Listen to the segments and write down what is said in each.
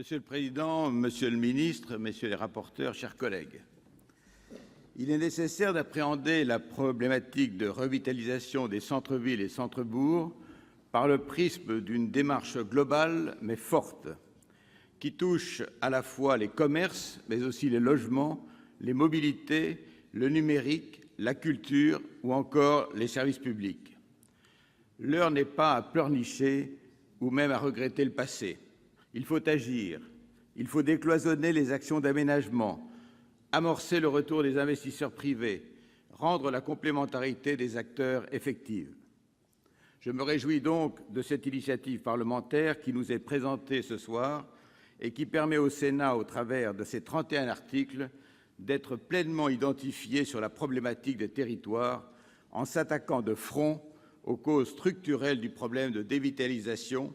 Monsieur le Président, Monsieur le Ministre, Messieurs les rapporteurs, chers collègues, il est nécessaire d'appréhender la problématique de revitalisation des centres-villes et centres-bourgs par le prisme d'une démarche globale mais forte, qui touche à la fois les commerces, mais aussi les logements, les mobilités, le numérique, la culture ou encore les services publics. L'heure n'est pas à pleurnicher ou même à regretter le passé. Il faut agir, il faut décloisonner les actions d'aménagement, amorcer le retour des investisseurs privés, rendre la complémentarité des acteurs effective. Je me réjouis donc de cette initiative parlementaire qui nous est présentée ce soir et qui permet au Sénat, au travers de ses 31 articles, d'être pleinement identifié sur la problématique des territoires en s'attaquant de front aux causes structurelles du problème de dévitalisation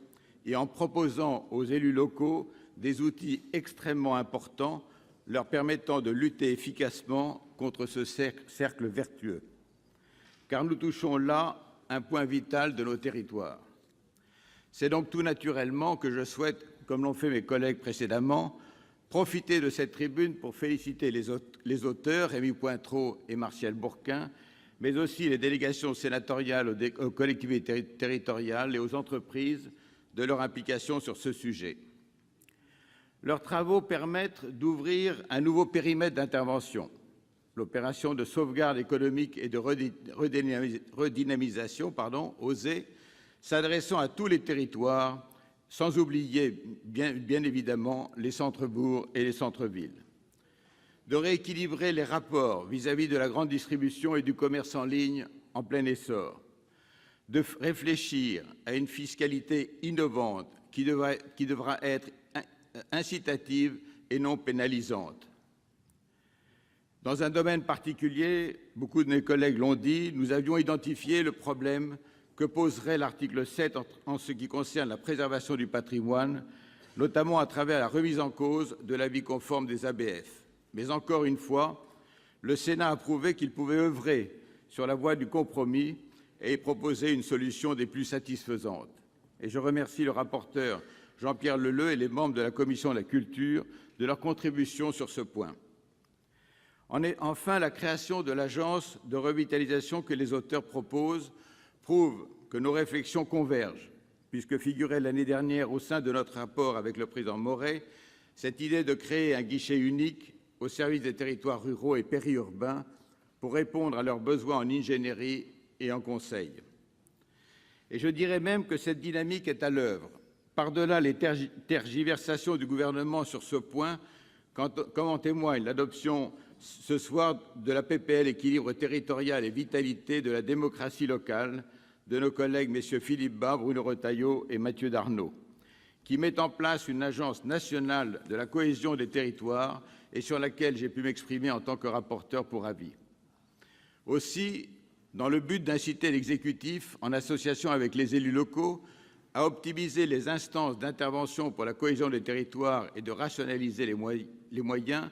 et en proposant aux élus locaux des outils extrêmement importants leur permettant de lutter efficacement contre ce cercle vertueux. Car nous touchons là un point vital de nos territoires. C'est donc tout naturellement que je souhaite, comme l'ont fait mes collègues précédemment, profiter de cette tribune pour féliciter les auteurs, Rémy Pointereau et Martial Bourquin, mais aussi les délégations sénatoriales aux collectivités territoriales et aux entreprises de leur implication sur ce sujet. Leurs travaux permettent d'ouvrir un nouveau périmètre d'intervention. L'opération de sauvegarde économique et de redynamisation, OSER, s'adressant à tous les territoires, sans oublier bien évidemment les centres-bourgs et les centres-villes. De rééquilibrer les rapports vis-à-vis de la grande distribution et du commerce en ligne en plein essor. De réfléchir à une fiscalité innovante qui devra être incitative et non pénalisante. Dans un domaine particulier, beaucoup de mes collègues l'ont dit, nous avions identifié le problème que poserait l'article 7 en ce qui concerne la préservation du patrimoine, notamment à travers la remise en cause de l'avis conforme des ABF. Mais encore une fois, le Sénat a prouvé qu'il pouvait œuvrer sur la voie du compromis et proposer une solution des plus satisfaisantes. Et je remercie le rapporteur Jean-Pierre Leleux et les membres de la commission de la culture de leur contribution sur ce point. Enfin, la création de l'agence de revitalisation que les auteurs proposent prouve que nos réflexions convergent, puisque figurait l'année dernière au sein de notre rapport avec le président Maurey cette idée de créer un guichet unique au service des territoires ruraux et périurbains pour répondre à leurs besoins en ingénierie et en conseil. Et je dirais même que cette dynamique est à l'œuvre, par-delà les tergiversations du gouvernement sur ce point, comme en témoigne l'adoption ce soir de la PPL équilibre territorial et vitalité de la démocratie locale de nos collègues messieurs Philippe Bas, Bruno Retailleau et Mathieu Darnaud, qui met en place une agence nationale de la cohésion des territoires et sur laquelle j'ai pu m'exprimer en tant que rapporteur pour avis. Aussi, dans le but d'inciter l'exécutif, en association avec les élus locaux, à optimiser les instances d'intervention pour la cohésion des territoires et de rationaliser les moyens,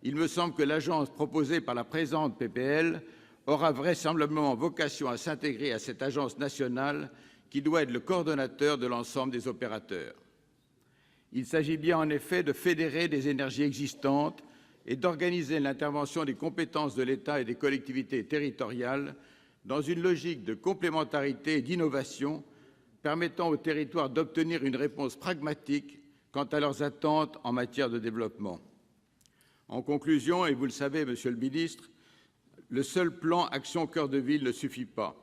il me semble que l'agence proposée par la présente PPL aura vraisemblablement vocation à s'intégrer à cette agence nationale qui doit être le coordonnateur de l'ensemble des opérateurs. Il s'agit bien en effet de fédérer des énergies existantes et d'organiser l'intervention des compétences de l'État et des collectivités territoriales dans une logique de complémentarité et d'innovation permettant aux territoires d'obtenir une réponse pragmatique quant à leurs attentes en matière de développement. En conclusion, et vous le savez, Monsieur le Ministre, le seul plan Action Cœur de Ville ne suffit pas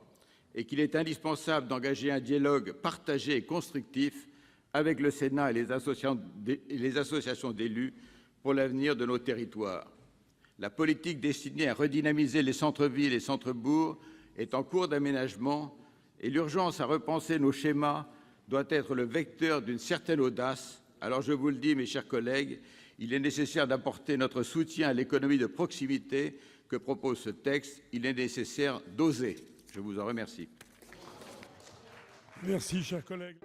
et qu'il est indispensable d'engager un dialogue partagé et constructif avec le Sénat et les associations d'élus pour l'avenir de nos territoires. La politique destinée à redynamiser les centres-villes et centres-bourgs est en cours d'aménagement et l'urgence à repenser nos schémas doit être le vecteur d'une certaine audace. Alors je vous le dis, mes chers collègues, il est nécessaire d'apporter notre soutien à l'économie de proximité que propose ce texte. Il est nécessaire d'oser. Je vous en remercie. Merci, chers collègues.